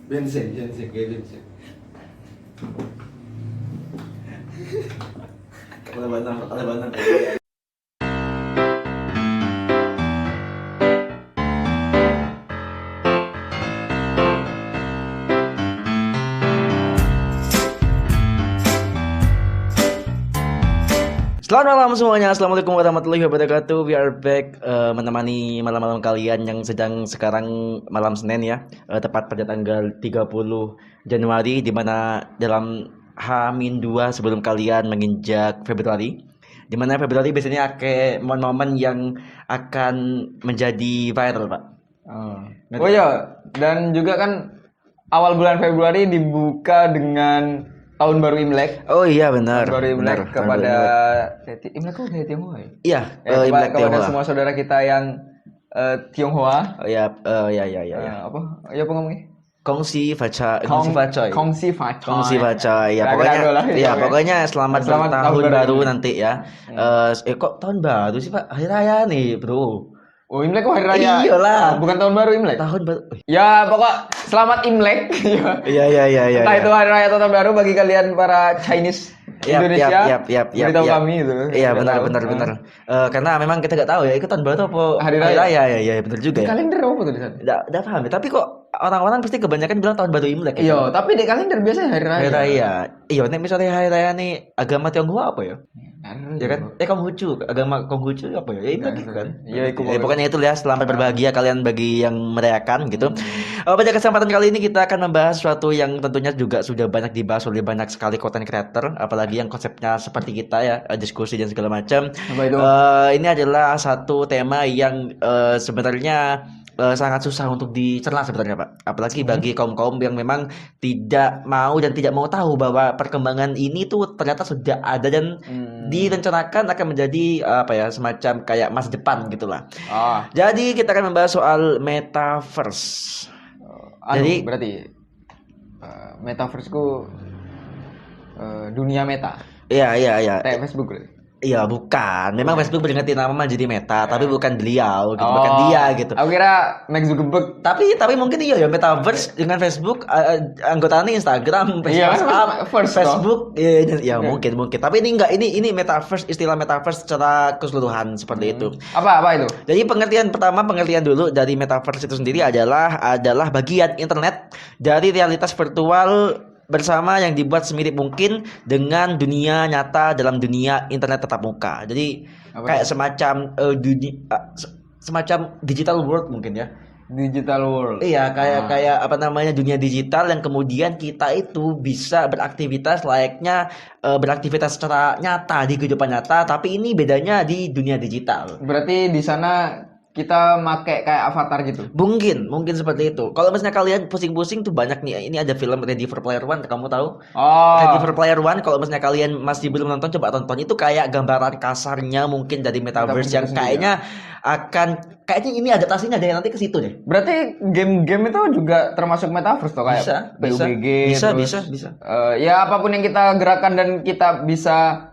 Bensin, kayak bensin. Lebanon. Selamat malam semuanya, assalamualaikum warahmatullahi wabarakatuh. We are back menemani malam-malam kalian yang sedang sekarang malam Senin ya, tepat pada tanggal 30 Januari, di mana dalam H-2 sebelum kalian menginjak Februari, di mana Februari biasanya kayak momen-momen yang akan menjadi viral, Pak. Oh iya, dan juga kan awal bulan Februari dibuka dengan tahun baru Imlek. Oh iya benar. Tahun baru Imlek Benar, tahun baru kepada Imlek. Imlek kok dari Tionghoa ya? Iya, Imlek kepada Tionghoa. semua saudara kita yang Tionghoa. Oh iya, ya. Apa? Ya apa ngomongnya? Kongsi Facoy. Kongsi Facoy. Ya Nah, pokoknya kita lah, ya pokoknya selamat Selamat tahun tahun baru baru. nanti ya. Kok tahun baru sih Pak? Hari raya nih, Bro. Oh Imlek kok hari raya? Iyalah. Bukan tahun baru Imlek. Tahun baru. Ya pokok selamat Imlek. Iya. Entah itu hari raya atau tahun baru bagi kalian para Chinese Indonesia. Beritahu kami itu. Iya Tidak benar. tahu. Karena memang kita nggak tahu ya itu tahun baru apa Hari raya. Ya benar juga Di ya. kalender apa tuh di sana? Nggak paham ya. Tapi kok orang-orang pasti kebanyakan bilang tahun baru Imlek ya. Iya, tapi di kalender biasanya hari raya. Hari raya. Iya, nih misalnya hari raya nih agama Tionghoa apa ya? Ya kan? Konghucu, agama Konghucu apa ya? Ya itu gitu kan. Iya, itu Ya, pokoknya itu ya, selamat berbahagia kalian bagi yang merayakan gitu. Pada kesempatan kali ini kita akan membahas sesuatu yang tentunya juga sudah banyak dibahas oleh banyak sekali content creator, apalagi yang konsepnya seperti kita ya, diskusi dan segala macam. Apa itu? Ini adalah satu tema yang sebenarnya sangat susah untuk dicerna sebenarnya Pak, apalagi bagi kaum-kaum yang memang tidak mau dan tidak mau tahu bahwa perkembangan ini tuh ternyata sudah ada dan direncanakan akan menjadi apa ya, semacam kayak masa depan gitulah. Jadi kita akan membahas soal metaverse. Jadi berarti metaverse-ku dunia meta. Iya. Kayak Facebook berarti. Iya bukan, memang Facebook berganti nama jadi Meta, tapi bukan beliau gitu, bukan dia gitu. Aku kira Mark Zuckerberg. Tapi mungkin iya ya, metaverse dengan Facebook, anggotanya Instagram, Iya, WhatsApp, first Facebook, ya mungkin. Tapi ini enggak, ini metaverse, istilah metaverse secara keseluruhan seperti itu. Apa itu? Jadi pengertian dulu dari metaverse itu sendiri adalah bagian internet dari realitas virtual bersama yang dibuat semirip mungkin dengan dunia nyata dalam dunia internet tatap muka. Jadi kayak semacam semacam digital world mungkin ya. Digital world. Iya, kayak apa namanya, dunia digital yang kemudian kita itu bisa beraktivitas layaknya beraktivitas secara nyata di kehidupan nyata, tapi ini bedanya di dunia digital. Berarti di sana kita make kayak avatar gitu. Mungkin seperti itu. Kalau misalnya kalian pusing-pusing tuh banyak nih. Ini ada film Ready for Player One, kamu tahu? Ready for Player One, kalau misalnya kalian masih belum nonton, coba tonton. Itu kayak gambaran kasarnya mungkin dari metaverse yang kayaknya kayaknya ini adaptasinya dari nanti ke situ deh. Berarti game-game itu juga termasuk metaverse toh, kayak PUBG. Bisa. Ya apapun yang kita gerakan dan kita bisa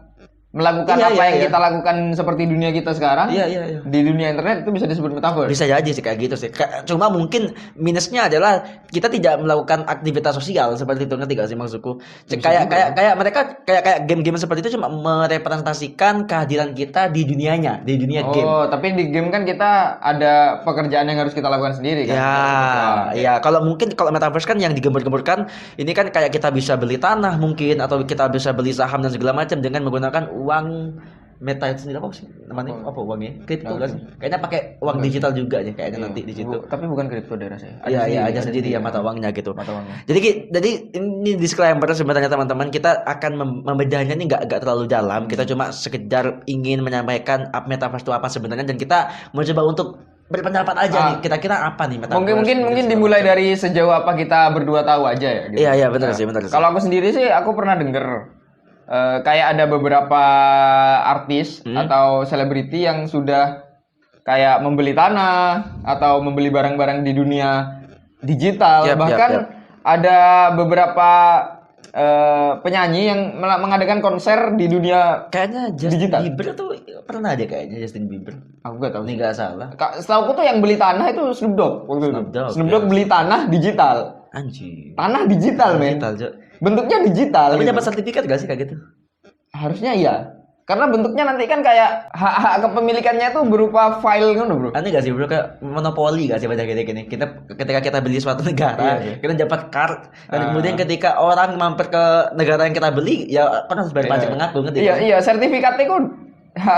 melakukan yang kita lakukan seperti dunia kita sekarang. Iya. Di dunia internet itu bisa disebut metaverse. Bisa jadi sih kayak gitu sih. Cuma mungkin minusnya adalah kita tidak melakukan aktivitas sosial seperti itu, ngerti gak sih maksudku? Kayak mereka kayak game-game seperti itu cuma merepresentasikan kehadiran kita di dunianya, di dunia game. Oh, tapi di game kan kita ada pekerjaan yang harus kita lakukan sendiri kan. Ya. Kalau metaverse kan yang digembar-gemborkan ini kan kayak kita bisa beli tanah mungkin, atau kita bisa beli saham dan segala macam dengan menggunakan uang meta itu sendiri. Apa sih namanya? Apa uangnya? Kripto kan? Kayaknya pakai uang digital juga nih kayaknya nanti di situ. Tapi bukan kripto daerah saya. Iya, ada sendiri ya mata uangnya gitu. Mata uangnya. Jadi ini disclaimer sebenarnya teman-teman, kita akan membedahnya ini nggak terlalu dalam. Kita cuma sekedar ingin menyampaikan metaverse itu apa sebenarnya, dan kita mencoba untuk berpendapat aja nih, kira-kira apa nih metaverse. Mungkin dimulai dari sejauh apa kita berdua tahu aja ya. Gitu. Iya benar sih. Kalau aku sendiri sih, aku pernah denger kayak ada beberapa artis atau selebriti yang sudah kayak membeli tanah atau membeli barang-barang di dunia digital. Bahkan ada beberapa penyanyi yang mengadakan konser di dunia kayaknya Justin digital. Bieber tuh pernah ada kayaknya Justin Bieber. Aku gak tahu. Ini nggak salah. Setahu aku tuh yang beli tanah itu Snoop Dogg waktu itu. Snoop Dogg beli tanah digital. Anjir. Tanah digital, men. Digital, Cok. Bentuknya digital. Tapi gitu. dapat sertifikat gak sih kayak gitu? Harusnya iya. Karena bentuknya nanti kan kayak hak kepemilikannya itu berupa file kan, Bro. Aneh gak sih bro, kayak monopoli gak sih pada gini? Ketika kita beli suatu negara, Iya. kita dapat card, dan kemudian ketika orang mampir ke negara yang kita beli, ya kan harus bayar pajak mengaku, ngerti? Iya, iya, sertifikatnya itu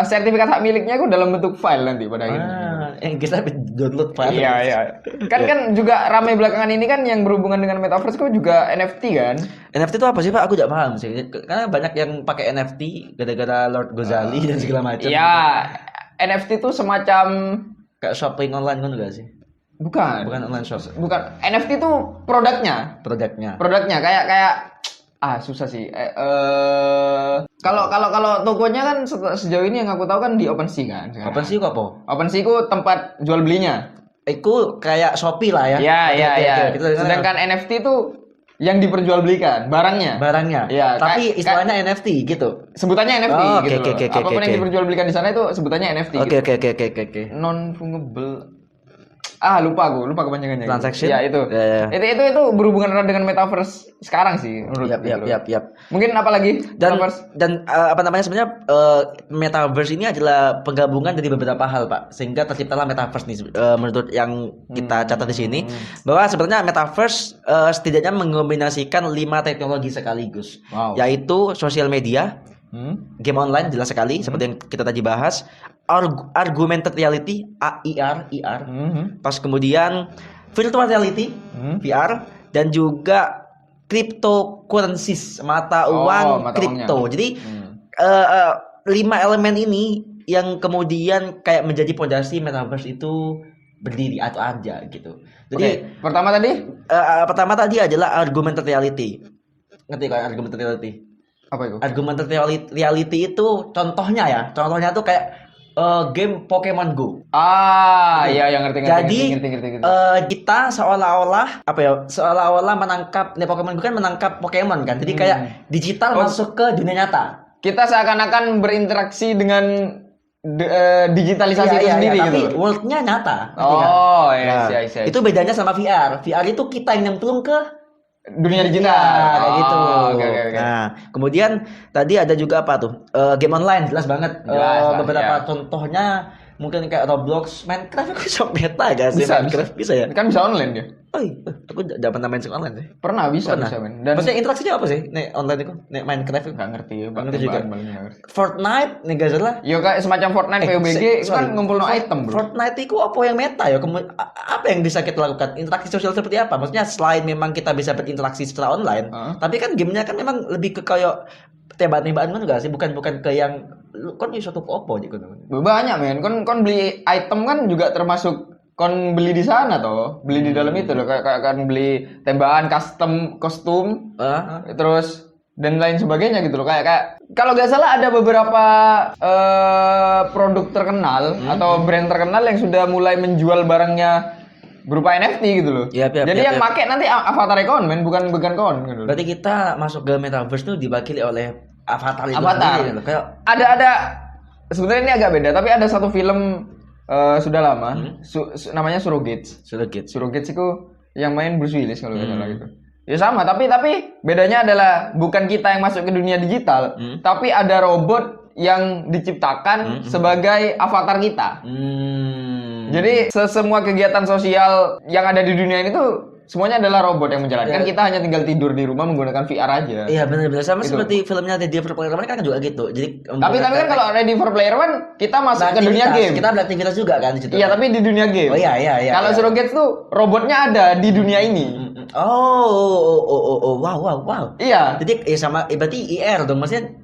sertifikat hak miliknya itu dalam bentuk file nanti pada akhirnya. Yang kita download file. Iya, iya. Kan juga ramai belakangan ini kan yang berhubungan dengan metaverse itu juga NFT kan. NFT itu apa sih Pak? Aku tidak paham sih. Karena banyak yang pakai NFT gara-gara Lord Gozali dan segala macam. Iya, NFT itu semacam Kayak shopping online kan juga sih? bukan Bukan online shop. bukan NFT itu produknya. Produknya. Kayak susah sih. Kalau tokonya kan sejauh ini yang aku tahu kan di OpenSea kan. sekarang. OpenSea kok apa? OpenSea itu tempat jual belinya. Itu kayak Shopee lah ya. Iya. Kita Sedangkan NFT itu yang diperjualbelikan barangnya. Iya, Tapi istilahnya NFT gitu. Sebutannya NFT Oh, gitu oke, loh. oke. Apapun yang diperjualbelikan di sana itu sebutannya NFT Oke. gitu. Non fungible. Lupa kepanjangannya. Transaction? Ya itu. Ya. Itu berhubungan erat dengan metaverse sekarang sih menurut Yap. Mungkin apa lagi? Metaverse? Dan sebenarnya metaverse ini adalah penggabungan dari beberapa hal Pak, sehingga terciptalah metaverse nih menurut yang kita catat di sini, bahwa sebenarnya metaverse setidaknya mengombinasikan 5 teknologi sekaligus, yaitu sosial media, game online jelas sekali seperti yang kita tadi bahas, augmented reality (AR), pas kemudian virtual reality (VR), dan juga cryptocurrencies, mata uang kripto. Jadi 5 elemen ini yang kemudian kayak menjadi fondasi metaverse itu berdiri atau ada gitu. Jadi pertama tadi adalah augmented reality. Ngerti kan augmented reality? apa itu? Augmented reality itu contohnya tuh kayak game Pokemon Go. Iya yang ngerti. Jadi kita seolah-olah menangkap Pokemon Go kan menangkap Pokemon kan. Jadi kayak digital masuk ke dunia nyata. Kita seakan-akan berinteraksi dengan digitalisasi itu sendiri tapi gitu. world-nya nyata. Iya. Itu bedanya sama VR. VR itu kita yang nyemplung ke dunia digital kayak gitu. Okay. Nah, kemudian tadi ada juga apa tuh? Game online jelas banget. Beberapa contohnya mungkin kayak Roblox, Minecraft itu shop meta gak sih? Minecraft bisa ya? Kan bisa online dia. Aku udah pernah main online sih. Bisa main. Dan maksudnya interaksinya apa sih? Nek online itu, nek Minecraft itu nggak ngerti ya. Ngerti juga. Fortnite nih gak salah. Yo kayak semacam Fortnite PUBG itu kan ngumpulin item, Bro. Fortnite itu apa yang meta ya? Apa yang bisa kita lakukan? Interaksi sosial seperti apa? Maksudnya selain memang kita bisa berinteraksi secara online, tapi kan gamenya kan memang lebih ke kayak tembak-tembakan kan enggak sih? Bukan ke yang kon iso tuku opo gitu. Banyak men. Kon beli item kan juga termasuk kon beli di sana toh, beli di dalam itu loh, kayak kan beli tembakan kostum, terus dan lain sebagainya gitu loh, kayak kalau nggak salah ada beberapa produk terkenal atau brand terkenal yang sudah mulai menjual barangnya berupa NFT gitu loh. Jadi yang pakai nanti avatar kon men, bukan kon gitu. Berarti kita masuk ke metaverse tuh diwakili oleh avatar itu sendiri gitu. Kayak ada sebenarnya ini agak beda, tapi ada satu film sudah lama, namanya Surrogates itu yang main Bruce Willis kalau nggak salah gitu. Ya sama, tapi bedanya adalah bukan kita yang masuk ke dunia digital, tapi ada robot yang diciptakan sebagai avatar kita. Jadi semua kegiatan sosial yang ada di dunia ini tuh semuanya adalah robot yang menjalankan. Kita hanya tinggal tidur di rumah menggunakan VR aja. Iya benar-benar sama gitu. Seperti filmnya Ready for Player One kan juga gitu. Jadi tapi kan kalau Ready for Player One kita masuk ke dunia game. Kita beraktivitas juga kan di situ. Iya, tapi di dunia game. Iya. Kalau Surrogates tuh robotnya ada di dunia ini. Wow. Iya. Jadi sama berarti IR dong, maksudnya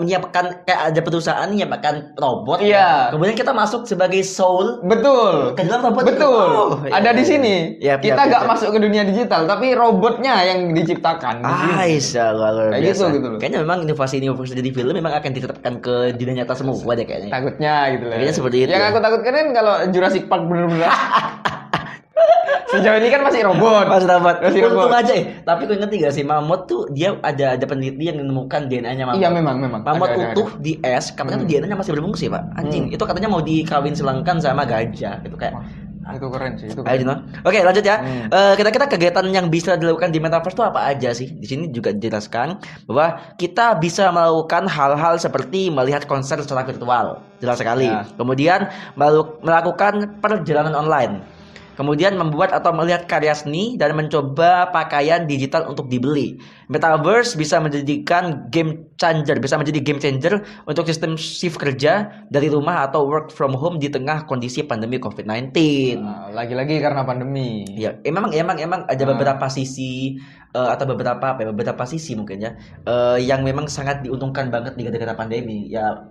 menyiapkan kayak ada perusahaan menyiapkan robot. Iya. Kemudian kita masuk sebagai soul. Betul. Ke dalam robot. Betul. Ada di sini. Kita nggak masuk ke dunia digital, tapi robotnya yang diciptakan. Kayak gitu loh. Kayaknya memang inovasi dari film memang akan diterapkan ke dunia nyata semua deh kayaknya. Takutnya gitu lah. Kayaknya seperti itu. Yang aku takutkan kan kalau Jurassic Park bener-bener. Sejauh ini kan masih robot. Untung aja Tapi kau ngerti gak sih, mamut tuh dia ada penelitian yang menemukan DNA-nya mamut. Iya memang. Mamut utuh di es, katanya tuh DNA-nya masih berfungsi, Pak. Anjing, itu katanya mau dikawin selangkan sama gajah. Itu kayak Itu keren sih, itu Ayo keren. Dino. Oke, lanjut ya. Kira-kira kegiatan yang bisa dilakukan di metaverse itu apa aja sih? Di sini juga dijelaskan bahwa kita bisa melakukan hal-hal seperti melihat konser secara virtual, jelas sekali. Ya. Kemudian melakukan perjalanan online. Kemudian membuat atau melihat karya seni dan mencoba pakaian digital untuk dibeli. Metaverse bisa menjadikan game changer, bisa menjadi game changer untuk sistem shift kerja dari rumah atau work from home di tengah kondisi pandemi COVID-19. Nah, lagi-lagi karena pandemi. Ya, emang ada beberapa sisi atau beberapa sisi mungkin ya yang memang sangat diuntungkan banget di gara-gara pandemi. Ya,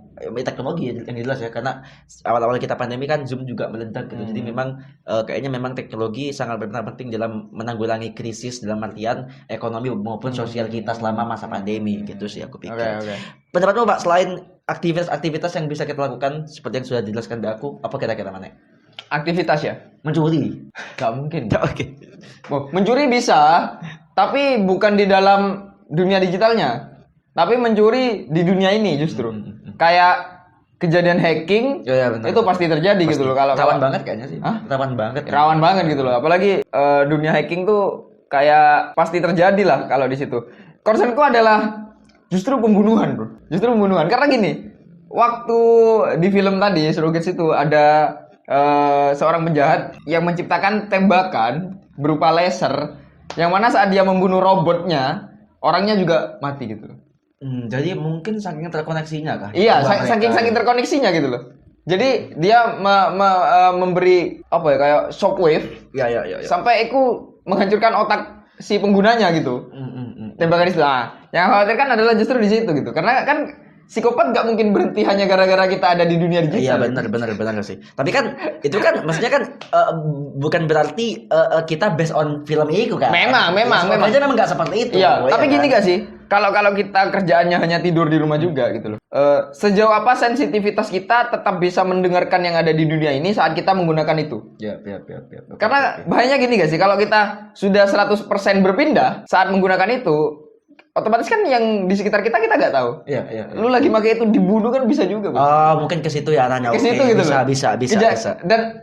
teknologi yang jelas ya, karena awal-awal kita pandemi kan Zoom juga meledak gitu. Jadi memang kayaknya memang teknologi sangat benar penting dalam menanggulangi krisis dalam artian ekonomi maupun sosial kita selama masa pandemi gitu sih aku pikir. Oke. Pendapatmu Pak, selain aktivitas-aktivitas yang bisa kita lakukan seperti yang sudah dijelaskan di aku, apa kira-kira mana? Aktivitas ya? Mencuri. Gak mungkin. Oke. Oh, mencuri bisa, tapi bukan di dalam dunia digitalnya. Tapi mencuri di dunia ini justru. Kayak kejadian hacking Ya, benar. itu pasti terjadi gitu loh. Kalau Rawan banget kayaknya sih. Hah? Rawan banget. Kan? rawan banget gitu loh. Apalagi dunia hacking tuh kayak pasti terjadi lah kalau di situ. Concernku adalah justru pembunuhan, bro. Justru pembunuhan. Karena gini, waktu di film tadi Surrogates itu ada seorang penjahat yang menciptakan tembakan berupa laser, yang mana saat dia membunuh robotnya, orangnya juga mati gitu loh. Jadi mungkin saking terkoneksinya kah? Iya, Wah, saking terkoneksinya gitu loh. Jadi dia memberi apa ya, kayak shockwave Ya. sampai itu menghancurkan otak si penggunanya gitu. Tembakan itu. Nah, yang khawatir kan adalah justru di situ gitu. Karena kan psikopat nggak mungkin berhenti hanya gara-gara kita ada di dunia Iya, digital. benar sih. Tapi kan itu kan maksudnya kan bukan berarti kita based on film itu kan. Memang. Aja memang nggak seperti itu. Iya, ya tapi kan? gini gak sih? Kalau kita kerjaannya hanya tidur di rumah juga gitu loh. Sejauh apa sensitivitas kita tetap bisa mendengarkan yang ada di dunia ini saat kita menggunakan itu? Ya. Karena bahayanya gini gak sih? Kalau kita sudah 100% berpindah saat menggunakan itu, otomatis kan yang di sekitar kita nggak tahu. Iya. Lu lagi pakai itu dibunuh kan bisa juga, Bro. Oh, mungkin ke situ ya arahnya. Ke Oke, situ gitu loh. bisa. Dan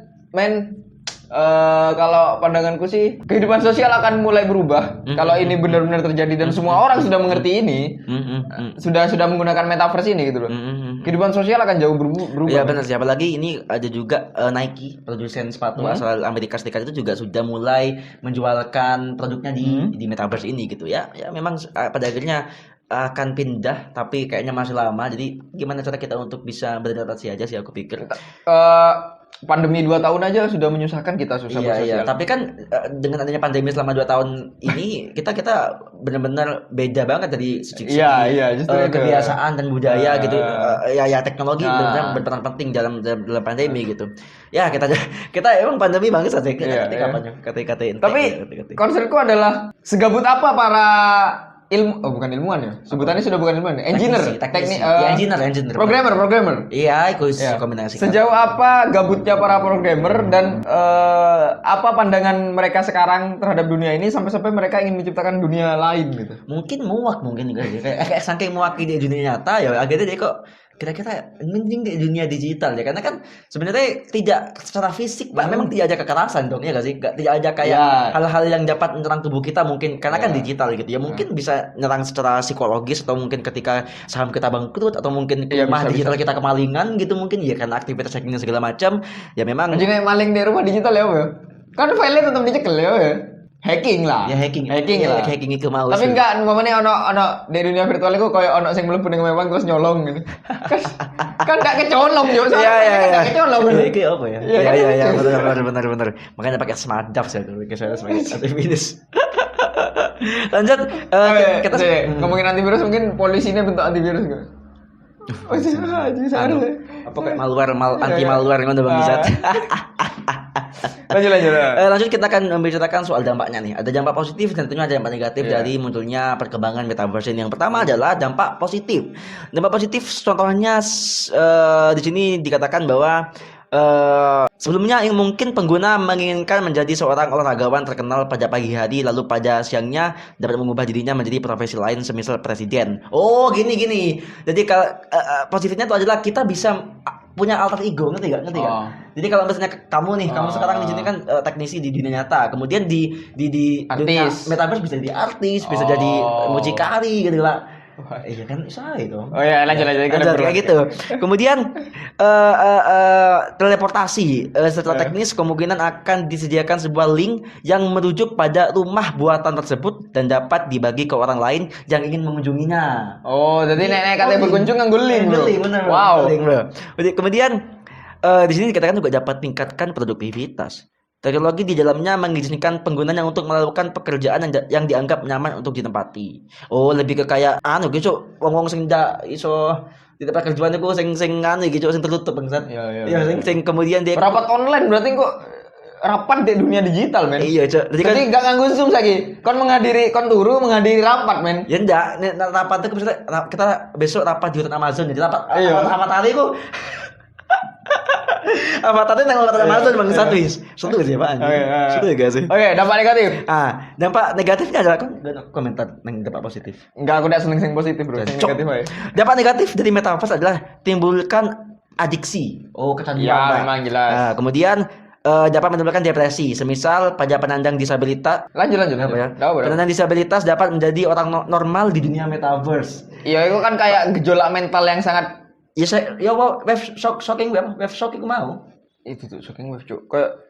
kalau pandanganku sih kehidupan sosial akan mulai berubah kalau ini benar-benar terjadi dan semua orang sudah mengerti ini, sudah menggunakan metaverse ini gitu loh. Kehidupan sosial akan jauh berubah. Iya benar sih, apalagi ini ada juga Nike, produsen sepatu asal Amerika Serikat itu juga sudah mulai menjualkan produknya di metaverse ini gitu ya. Ya memang pada akhirnya akan pindah, tapi kayaknya masih lama. Jadi gimana cara kita untuk bisa beradaptasi aja sih aku pikir. Pandemi 2 tahun aja sudah menyusahkan kita susah bersosial. Iya, tapi kan dengan adanya pandemi selama 2 tahun ini kita benar-benar beda banget dari segi justru itu. kebiasaan dan budaya gitu. Ya teknologi benar-benar berperan penting dalam pandemi gitu. Ya kita emang pandemi banget saja kata-kata. Tapi concernku adalah segabut apa para bukan ilmuwan ya. Sebutannya sudah bukan ilmuwan. Engineer, engineer. Programmer. Iya, itu kombinasi. Sejauh apa gabutnya para programmer dan apa pandangan mereka sekarang terhadap dunia ini sampai mereka ingin menciptakan dunia lain gitu. Mungkin juga sih. Kayak saking muak di dunia nyata ya akhirnya dia kok kira-kira mending di dunia digital ya, karena kan sebenarnya tidak secara fisik Pak, memang tidak ada kekerasan dong ya gak sih, tidak ada kayak hal-hal yang dapat menyerang tubuh kita mungkin karena kan digital gitu ya, mungkin bisa nyerang secara psikologis atau mungkin ketika saham kita bangkrut atau mungkin rumah digital kita kemalingan gitu mungkin ya, karena aktivitas hacking segala macam ya memang. Jadi maling di rumah digital ya kan filenya tetap dicekel ya hacking lah. Ya hacking lah. Hacking itu mau. Tapi enggak ngomongnya ono di dunia virtual itu koyo ono sing mlebu ning memang terus nyolong gitu. Kan enggak kecolong yo. Iya. Kecolong. Iki apa ya? Iya, benar. Makanya pakai smart jobs ya dulu saya sebagai antivirus. Lanjut kita ngomongin antivirus, mungkin polisinya bentuk antivirus gitu. Apa kayak anti malware ngono Bang Bizat. Lanjut kita akan membicarakan soal dampaknya nih. Ada dampak positif dan tentunya ada dampak negatif dari munculnya perkembangan metaverse ini. Yang pertama adalah dampak positif. Dampak positif contohnya di sini dikatakan bahwa sebelumnya mungkin pengguna menginginkan menjadi seorang olahragawan terkenal pada pagi hari, lalu pada siangnya dapat mengubah dirinya menjadi profesi lain semisal presiden. Oh gini. Jadi kalau positifnya itu adalah kita bisa punya alter ego, ngerti gak? Jadi kalau misalnya kamu nih, kamu sekarang di sini kan teknisi di dunia nyata, kemudian di dunia Artis. metaverse bisa jadi artis, bisa jadi mucikari gitu lah. Iya kan bisa itu. Oh ya, lanjut Kayak gitu. Kemudian teleportasi secara teknis kemungkinan akan disediakan sebuah link yang merujuk pada rumah buatan tersebut dan dapat dibagi ke orang lain yang ingin mengunjunginya. Oh, jadi nek katanya berkunjung nganggo link, bro. Bener, Wow. link, bro. Kemudian di sini dikatakan juga dapat tingkatkan produktivitas. Teknologi di dalamnya mengizinkan penggunanya untuk melakukan pekerjaan yang dianggap nyaman untuk ditempati. Oh, lebih ke kayak gitu, wong-wong sing ndak iso di tempat kerjaan iku sing gitu, sing tertutup bangsat. Iya. Sing kemudian dia Rapat online berarti kok rapat di dunia digital, men. Iya, Cok. Jadi gak nganggo Zoom lagi. Kon turu menghadiri rapat, men. Ya enggak, rapat itu misalnya kita besok rapat di hutan Amazon, jadi rapat Iya. tadi ku tadi nang hutan Amazon bangsat wis. Seru sih, Pak. Seru gak sih? Oke, dampak negatif. Dampak negatifnya adalah komentar yang dampak positif. Enggak, aku udah seneng sing positif, bro. Sing negatif aja. Dampak negatif dari metaverse adalah timbulkan adiksi. Oh, kecanduan. Ya, memang jelas. Kemudian dapat menimbulkan depresi. Semisal pada penyandang disabilitas. Lanjut. Apa ya? Nggak apa-apa. Penyandang disabilitas dapat menjadi orang normal di dunia metaverse. Iya, itu kan kayak gejolak mental yang sangat Wave shocking mau. itu tuh shocking wave, Cuk. Kayak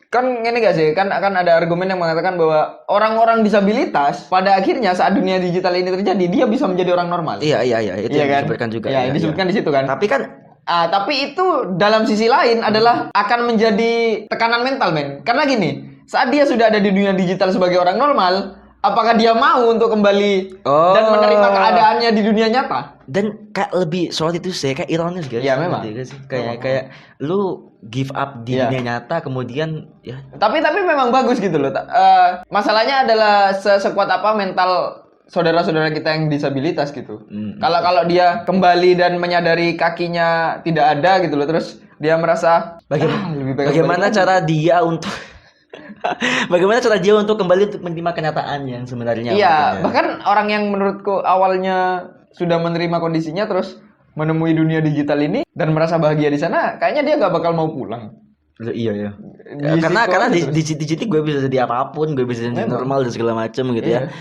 kan ini gak sih? Kan akan ada argumen yang mengatakan bahwa orang-orang disabilitas pada akhirnya saat dunia digital ini terjadi, dia bisa menjadi orang normal. Iya, itu Iya yang kan? disebutkan juga. Iya, disebutkan di situ kan. Tapi kan Tapi itu dalam sisi lain adalah akan menjadi tekanan mental, men. Karena gini, saat dia sudah ada di dunia digital sebagai orang normal, apakah dia mau untuk kembali dan menerima keadaannya di dunia nyata? Dan kayak lebih soal itu sih kayak ironis guys. Iya, memang. Kayak lu give up di dunia nyata kemudian ya. Tapi memang bagus gitu loh. Masalahnya adalah sekuat apa mental saudara-saudara kita yang disabilitas gitu. Kalau dia kembali dan menyadari kakinya tidak ada gitu loh, terus dia merasa lebih baik bagaimana cara dia untuk bagaimana cara dia untuk kembali untuk menerima kenyataan yang sebenarnya. Iya, bahkan orang yang menurutku awalnya sudah menerima kondisinya terus menemui dunia digital ini dan merasa bahagia di sana, kayaknya dia nggak bakal mau pulang. Iya. Karena di situ gue bisa jadi apapun, gue bisa jadi normal dan segala macam gitu ya.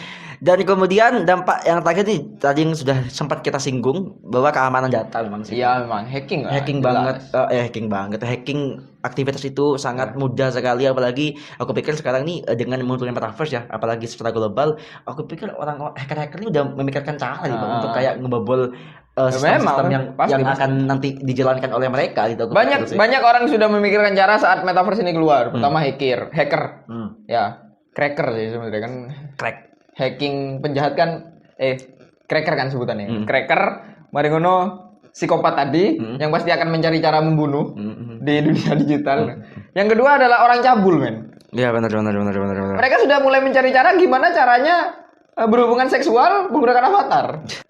Dan kemudian dampak yang terakhir nih tadi yang sudah sempat kita singgung bahwa keamanan data memang sih. Iya, memang hacking banget. Hacking aktivitas itu sangat mudah sekali, apalagi aku pikir sekarang nih dengan munculnya metaverse ya, apalagi secara global, aku pikir orang hacker ini udah memikirkan cara nih Bang, untuk kayak ngebobol sistem yang akan nanti dijalankan oleh mereka gitu. Banyak orang sudah memikirkan cara saat metaverse ini keluar. Pertama hacker. Ya, cracker sih sebenarnya kan. Hacking penjahat kan cracker kan sebutannya. Cracker mari ngono psikopat tadi yang pasti akan mencari cara membunuh di dunia digital. Yang kedua adalah orang cabul, men. Iya, benar. Mereka sudah mulai mencari cara gimana caranya berhubungan seksual menggunakan avatar.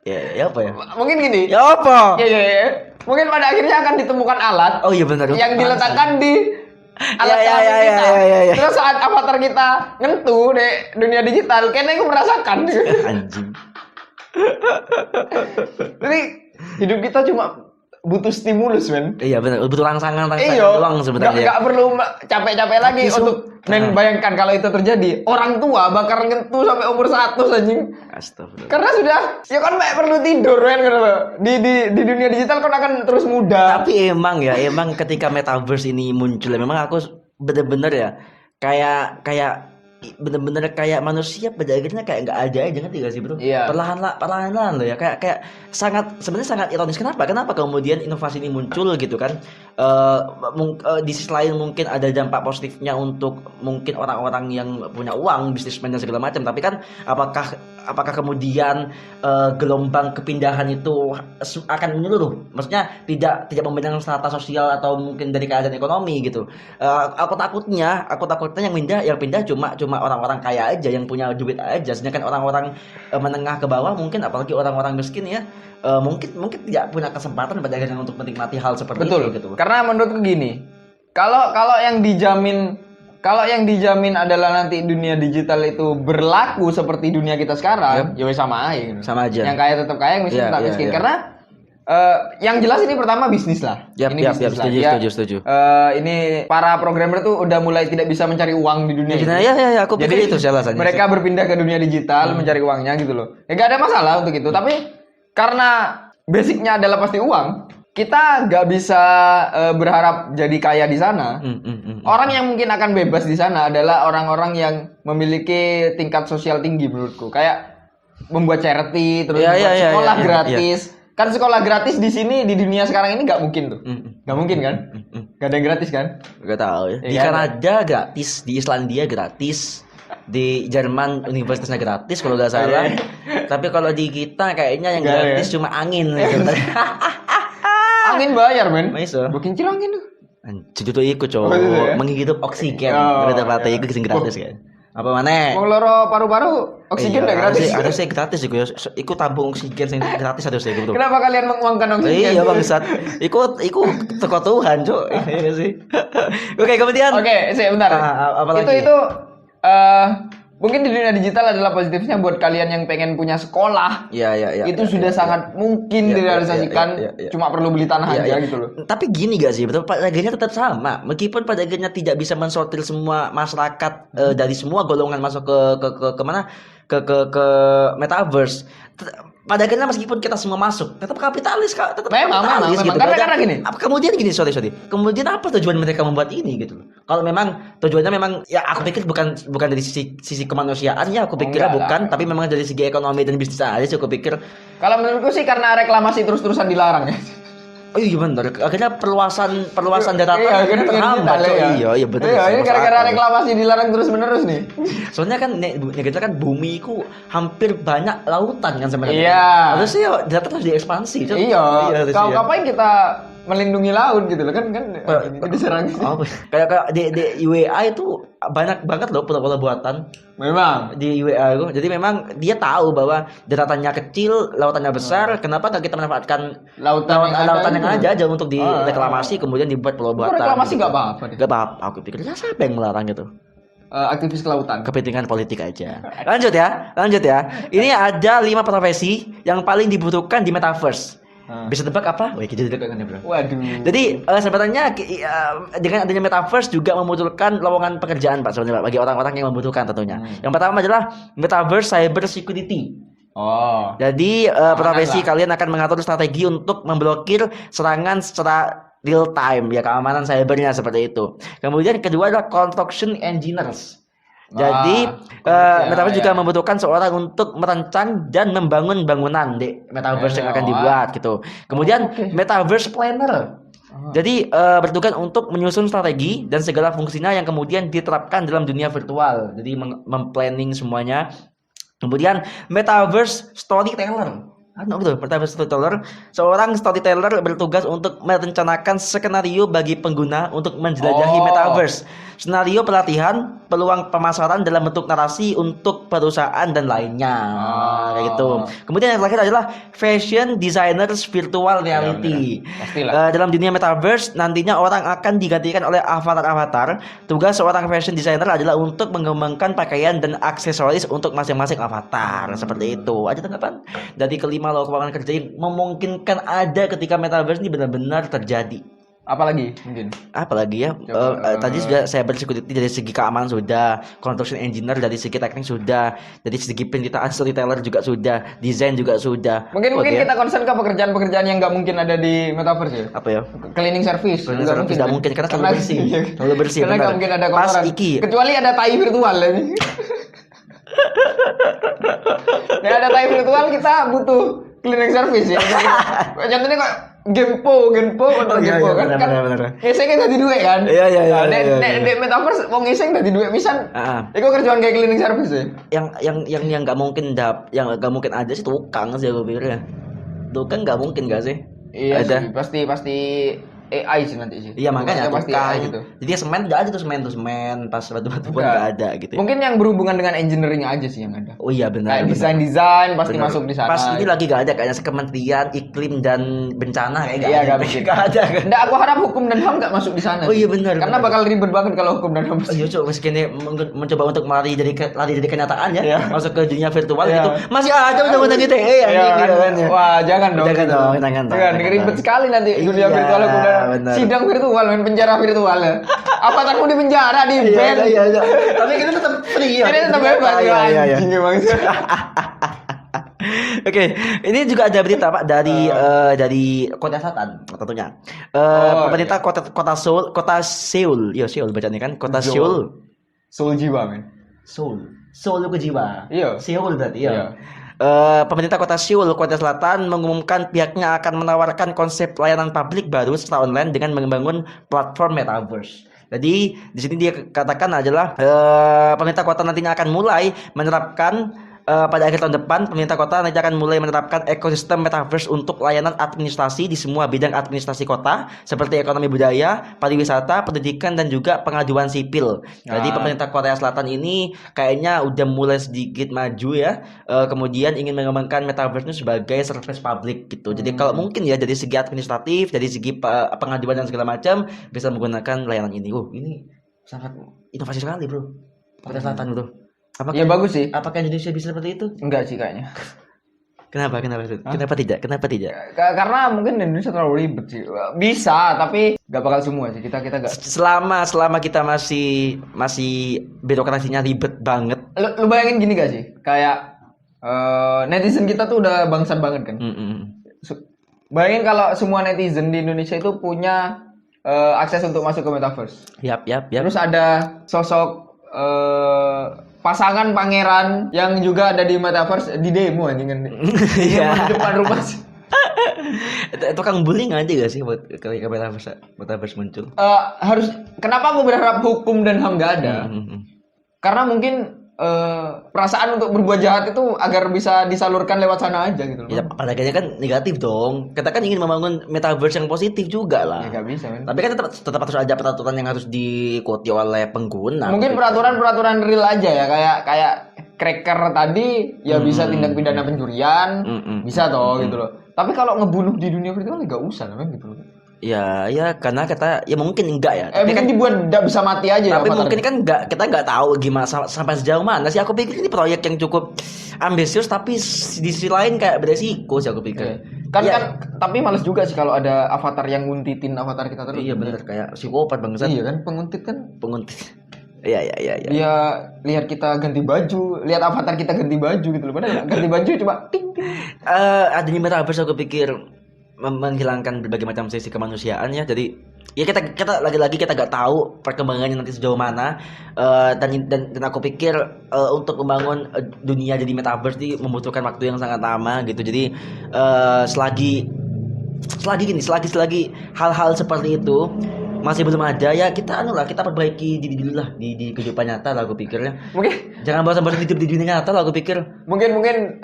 Ya apa ya? Mungkin gini. Ya apa? Iya. Mungkin pada akhirnya akan ditemukan alat. Oh iya benar. Yang diletakkan di alat kelamin kita. Terus saat avatar kita ngentu di dunia digital, kayaknya aku merasakan. Anjing. Jadi hidup kita cuma butuh stimulus, men. Iya benar, butuh rangsangan Iya, doang sebenarnya. Nggak perlu capek-capek lagi untuk. Men, bayangkan kalau itu terjadi, orang tua bakal ngentu sampai umur 100 anjing. Astagfirullah. Karena sudah, ya kan perlu tidur kan di dunia digital kan akan terus muda. Tapi emang ketika metaverse ini muncul, memang aku bener-bener ya kayak bener-bener kayak manusia pada akhirnya kayak nggak ada aja kan tidak sih bro? Iya. Perlahan-lahan loh ya kayak sebenarnya sangat ironis. Kenapa kemudian inovasi ini muncul gitu kan? Di sisi lain mungkin ada dampak positifnya untuk mungkin orang-orang yang punya uang, bisnismen dan segala macam. Tapi kan apakah kemudian gelombang kepindahan itu akan menyeluruh? Maksudnya tidak memandang strata sosial atau mungkin dari keadaan ekonomi gitu. Aku takutnya yang pindah cuma orang-orang kaya aja yang punya duit aja, sedangkan orang-orang menengah ke bawah mungkin apalagi orang-orang miskin ya mungkin tidak punya kesempatan pada akhirnya untuk menikmati hal seperti itu gitu. Karena menurutku gini, kalau yang dijamin adalah nanti dunia digital itu berlaku seperti dunia kita sekarang, ya sama aja. Sama aja. Yang kaya tetap kaya, yang miskin tetap miskin. Karena Yang jelas ini pertama bisnis lah. Yap, Ini yap, bisnis yap, lah. setuju. Ini para programmer tuh udah mulai tidak bisa mencari uang di dunia ini. Ya, aku pikir itu sih alasannya. Mereka berpindah ke dunia digital mencari uangnya gitu loh. Ya gak ada masalah untuk itu. Tapi karena basicnya adalah pasti uang, kita nggak bisa berharap jadi kaya di sana. Orang yang mungkin akan bebas di sana adalah orang-orang yang memiliki tingkat sosial tinggi menurutku. Kayak membuat charity, terus membuat sekolah gratis. Kan sekolah gratis di sini di dunia sekarang ini nggak mungkin tuh. Nggak mungkin kan? Nggak ada yang gratis kan? Gak tahu ya. Di Iya, Kanada gratis, di Islandia gratis, di Jerman universitasnya gratis kalau nggak salah. Tapi kalau di kita kayaknya yang Nggak ada gratis ya? cuma angin. Gitu. Angin bayar men. Maiso. Bukin angin tuh. Anjir itu ikut cowok gitu ya? menghirup oksigen. Oh, Kita patah iya. itu sing gratis kan. Apa mana? Mau loro paru-paru oksigen udah gratis. Harusnya gratis iku ya. Iku tabung oksigen sing gratis harusnya iku. Kenapa kalian menguangkan oksigen? Iya bangsat. Iku teko Tuhan, Cuk. Iya sih. Oke, kemudian Oke, sih bentar. apa lagi? Itu mungkin di dunia digital adalah positifnya buat kalian yang pengen punya sekolah. Iya. Itu sudah sangat mungkin direalisasikan. Iya. Cuma perlu beli tanah Iya, aja iya. gitu loh. Tapi gini gak sih, betul padahalnya tetap sama. Meskipun padahalnya tidak bisa mensortir semua masyarakat dari semua golongan masuk ke mana? Ke metaverse. Padahalnya meskipun kita semua masuk, tetap kapitalis, tetap Memang. gitu. Karena gini. Kemudian gini, sorry. Kemudian apa tujuan mereka membuat ini gitu loh? Kalau memang tujuannya memang ya aku pikir bukan dari sisi kemanusiaannya, aku pikirnya Enggak lah. bukan, tapi memang dari segi ekonomi dan bisnis aja sih aku pikir. Kalau menurutku sih karena reklamasi terus-terusan dilarang ya. Oh iya benar. Akhirnya perluasan daratan Iya, akhirnya terhambat. digital, Cok. ya. Iya benar. Iya, ini gara-gara reklamasi dilarang terus-menerus nih. Soalnya kan kita kan bumi ku hampir banyak lautan kan sebenarnya. Iya. Harusnya ya daratan harus diekspansi. Cok. Iya. harusnya. Kau ngapain kita melindungi laut gitu loh kan diserang. Oh, kayak di UWA itu banyak banget loh pulau-pulau buatan Memang. di UWA itu. Jadi memang dia tahu bahwa daratannya kecil, lautannya besar. Kenapa nggak kita manfaatkan Lautan yang ada aja untuk direklamasi kemudian dibuat pulau Kok buatan. reklamasi nggak apa-apa deh. Gak apa-apa. Aku pikir ya siapa yang melarang gitu. Aktivis kelautan. Kepentingan politik aja. Lanjut ya. Ini ada 5 profesi yang paling dibutuhkan di metaverse. Bisa tebak apa? Wih, kita kan ya, Bro. Waduh. Jadi sebenarnya dengan adanya metaverse juga memunculkan lowongan pekerjaan Pak sebenarnya Pak, bagi orang-orang yang membutuhkan tentunya. Yang pertama adalah metaverse cyber security. Oh. Jadi profesi kalian akan mengatur strategi untuk memblokir serangan secara real time ya, keamanan cybernya seperti itu. Kemudian kedua adalah construction engineers. Jadi metaverse juga membutuhkan seorang untuk merancang dan membangun bangunan di metaverse yang akan dibuat gitu. Kemudian metaverse planner. Jadi bertugas untuk menyusun strategi dan segala fungsinya yang kemudian diterapkan dalam dunia virtual. Jadi memplanning semuanya. Kemudian metaverse storyteller. Metaverse storyteller, seorang storyteller bertugas untuk merencanakan skenario bagi pengguna untuk menjelajahi metaverse. Skenario pelatihan, peluang pemasaran dalam bentuk narasi untuk perusahaan dan lainnya. Kayak gitu. Kemudian yang terakhir adalah fashion designers virtual reality. Dalam dunia metaverse nantinya orang akan digantikan oleh avatar-avatar. Tugas seorang fashion designer adalah untuk mengembangkan pakaian dan aksesoris untuk masing-masing avatar. Seperti itu. Ada tanggapan dari kelima lowongan kerja yang memungkinkan ada ketika metaverse ini benar-benar terjadi? Apalagi mungkin? Apalagi ya? Tadi sudah cyber security dari segi keamanan sudah, construction engineer dari segi teknik sudah, dari segi penciptaan storyteller juga sudah, desain juga sudah. Mungkin kita concern ke pekerjaan-pekerjaan yang nggak mungkin ada di metaverse ya. Apa ya? Cleaning service. Tidak mungkin karena terlalu bersih. Terlalu bersih. Karena nggak mungkin ada Pas kotoran. iki. Kecuali ada tai virtual ini. Nah, ada tai virtual kita butuh cleaning service ya. Contohnya kok Genpo kontra Genpo kan benar. ngising dadi duit kan. Iya. Nek metaverse wong ngising dadi duit pisan. Iku kerjaan kayak cleaning service ya. Yang nggak mungkin yang nggak mungkin ada sih tukang sih aku pikirnya. Tukang nggak mungkin nggak sih? Iya ada. sih, pasti AI sih nanti sih. Iya makanya Pasti tukang. AI gitu. Jadi semen udah ada tuh semen, pas batu-batu pun Enggak. nggak ada gitu. Ya. Mungkin yang berhubungan dengan engineering aja sih yang ada. Oh iya benar. Kayak benar. desain pasti Benar. masuk di sana. Pas ini lagi gak ada kayaknya Kementerian Iklim dan Bencana kayak Iya, ada. nggak mungkin. Nggak ada kan. Nggak, aku harap hukum dan HAM nggak masuk di sana. Oh iya benar. Karena benar. bakal ribet banget kalau hukum dan HAM. Oh iya cok, meski ini mencoba untuk lari dari kenyataan ya, Iya. masuk ke dunia virtual Iya. gitu, masih ada undang-undang ITE Iya, anjing gitu kan ya. Wah, jangan dong. Jangan dong, jangan dong, Jangan, jangan ribet dong. sekali nanti dunia Iya, virtual udah benar. sidang virtual, main penjara virtual ya. Apa takut di penjara di Iya, band? iya, iya. Tapi kita tetap free ya. Ini tetap bebas Iya, ya, iya, iya. anjing emang. Oke, ini juga ada berita Pak dari Korea Selatan tentunya. Pemerintah kota Seoul, ya Seoul bacanya kan, kota Seoul. Seoul. Soul jiwa, men. Seoul ke jiwa. Iya. Seoul berarti ya. Iya. Pemerintah kota Seoul, Korea Selatan mengumumkan pihaknya akan menawarkan konsep layanan publik baru secara online dengan membangun platform metaverse. Jadi di sini dia katakan adalah pemerintah kota nantinya akan mulai menerapkan pada akhir tahun depan pemerintah kota nanti akan mulai menerapkan ekosistem metaverse untuk layanan administrasi di semua bidang administrasi kota seperti ekonomi budaya, pariwisata, pendidikan dan juga pengaduan sipil. Jadi pemerintah Korea Selatan ini kayaknya udah mulai sedikit maju ya. Kemudian ingin mengembangkan metaverse itu sebagai service publik gitu. Jadi kalau mungkin ya dari segi administratif, dari segi pengaduan dan segala macam bisa menggunakan layanan ini. Ini sangat inovasi sekali, Bro. Korea Selatan itu. Apakah, Ya bagus sih. Apakah Indonesia bisa seperti itu? Enggak sih kayaknya. Kenapa tidak? Kenapa tidak? Karena mungkin Indonesia terlalu ribet sih. Bisa, tapi nggak bakal semua sih. Kita nggak. Selama kita masih birokrasinya ribet banget. Lu bayangin gini gak sih? Kayak netizen kita tuh udah bangsat banget kan. Bayangin kalau semua netizen di Indonesia itu punya akses untuk masuk ke metaverse. Yap. Terus ada sosok pasangan pangeran yang juga ada di metaverse di demo anjing kan. Iya. Di depan rumah sih. Tukang bullying aja gak sih buat ketika metaverse muncul? Harus kenapa aku berharap hukum dan HAM gak ada? Karena mungkin perasaan untuk berbuat jahat itu agar bisa disalurkan lewat sana aja gitu loh. Ya, apalagi kan negatif dong. Kita kan ingin membangun metaverse yang positif juga lah. Ya, gak bisa, men. Tapi kan tetap harus ada peraturan yang harus diikuti oleh pengguna. Mungkin peraturan real aja ya, kayak cracker tadi ya bisa tindak pidana pencurian, bisa toh gitu loh. Tapi kalau ngebunuh di dunia virtual nggak usah kan gitu loh. Ya karena ya mungkin enggak ya. Tapi kan dibuat nggak bisa mati aja. Tapi ya, mungkin kan kita nggak tahu gimana sampai sejauh mana sih. Aku pikir ini proyek yang cukup ambisius tapi di sisi lain kayak beresiko sih aku pikir. Kan tapi males juga sih kalau ada avatar yang nguntitin avatar kita terus. Iya benar kayak psikopat bangsat. Iya kan penguntit. Iya. Dia lihat kita ganti baju, lihat avatar kita ganti baju gitu loh. Padahal ganti baju cuma ting ting. Adanya metaverse aku pikir menghilangkan berbagai macam sisi kemanusiaan ya. Jadi ya kita lagi-lagi kita nggak tahu perkembangannya nanti sejauh mana. Dan aku pikir untuk membangun dunia jadi metaverse ini membutuhkan waktu yang sangat lama gitu. Jadi selagi hal-hal seperti itu masih belum ada ya kita perbaiki diri dulu lah di kehidupan nyata lah aku pikirnya. Mungkin Jangan bosan-bosan hidup di dunia nyata lah aku pikir. mungkin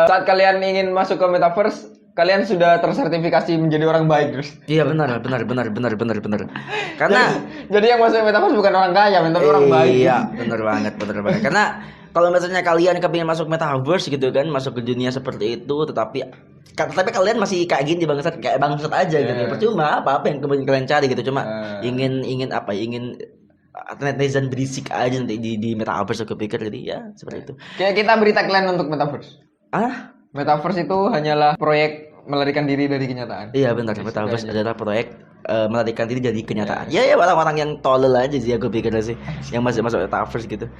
saat kalian ingin masuk ke metaverse, kalian sudah tersertifikasi menjadi orang baik terus. Iya benar. Karena Jadi yang masuk ke metaverse bukan orang kaya, tapi orang baik. Iya, benar banget. Karena kalau misalnya kalian kepingin masuk metaverse gitu kan, masuk ke dunia seperti itu, tapi kalian masih kayak gini bangsat aja gitu. Percuma apa yang kalian cari gitu, cuma ingin netizen berisik aja nanti di metaverse aku pikir. Jadi ya seperti itu. Kayak kita beri tagline untuk metaverse. Metaverse itu hanyalah proyek melarikan diri dari kenyataan. Iya benar, metaverse adalah proyek melarikan diri dari kenyataan. Ya orang-orang yang tolol aja sih aku pikir sih, yang masuk metaverse gitu.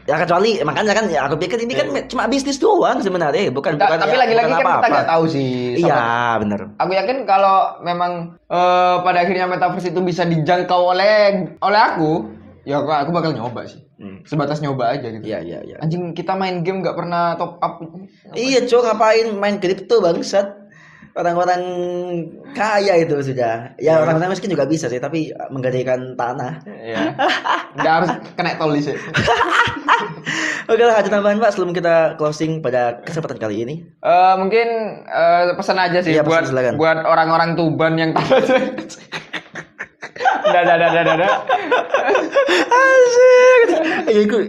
Ya kecuali makanya kan ya aku pikir ini kan cuma bisnis doang sebenarnya, bukan Tapi lagi-lagi kan kita nggak tahu sih. Iya benar. Aku yakin kalau memang pada akhirnya metaverse itu bisa dijangkau oleh aku, ya aku bakal nyoba sih. Sebatas nyoba aja gitu. Iya. Anjing kita main game nggak pernah top up. Iya cok, ngapain main kripto bangsat? Orang-orang kaya itu sudah. Ya orang-orang miskin juga bisa sih, tapi menggadaikan tanah. Iya. Nggak harus kena tol sih. Oke lah, ada tambahan Pak sebelum kita closing pada kesempatan kali ini. Mungkin pesan aja sih Iya, buat pesan, silakan. buat orang-orang Tuban yang Dah. Asik.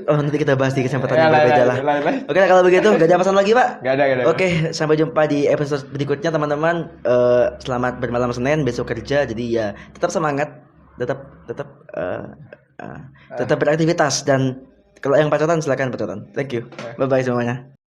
Nanti kita bahas di kesempatan yang berbeda lah. Oke, kalau begitu gak ada pesan lagi, Pak. Gak ada. Oke, sampai jumpa di episode berikutnya teman-teman. Selamat bermalam Senin, besok kerja. Jadi ya tetap semangat, tetap beraktivitas dan kalau yang pacaran silakan pacaran. Thank you. Bye bye semuanya.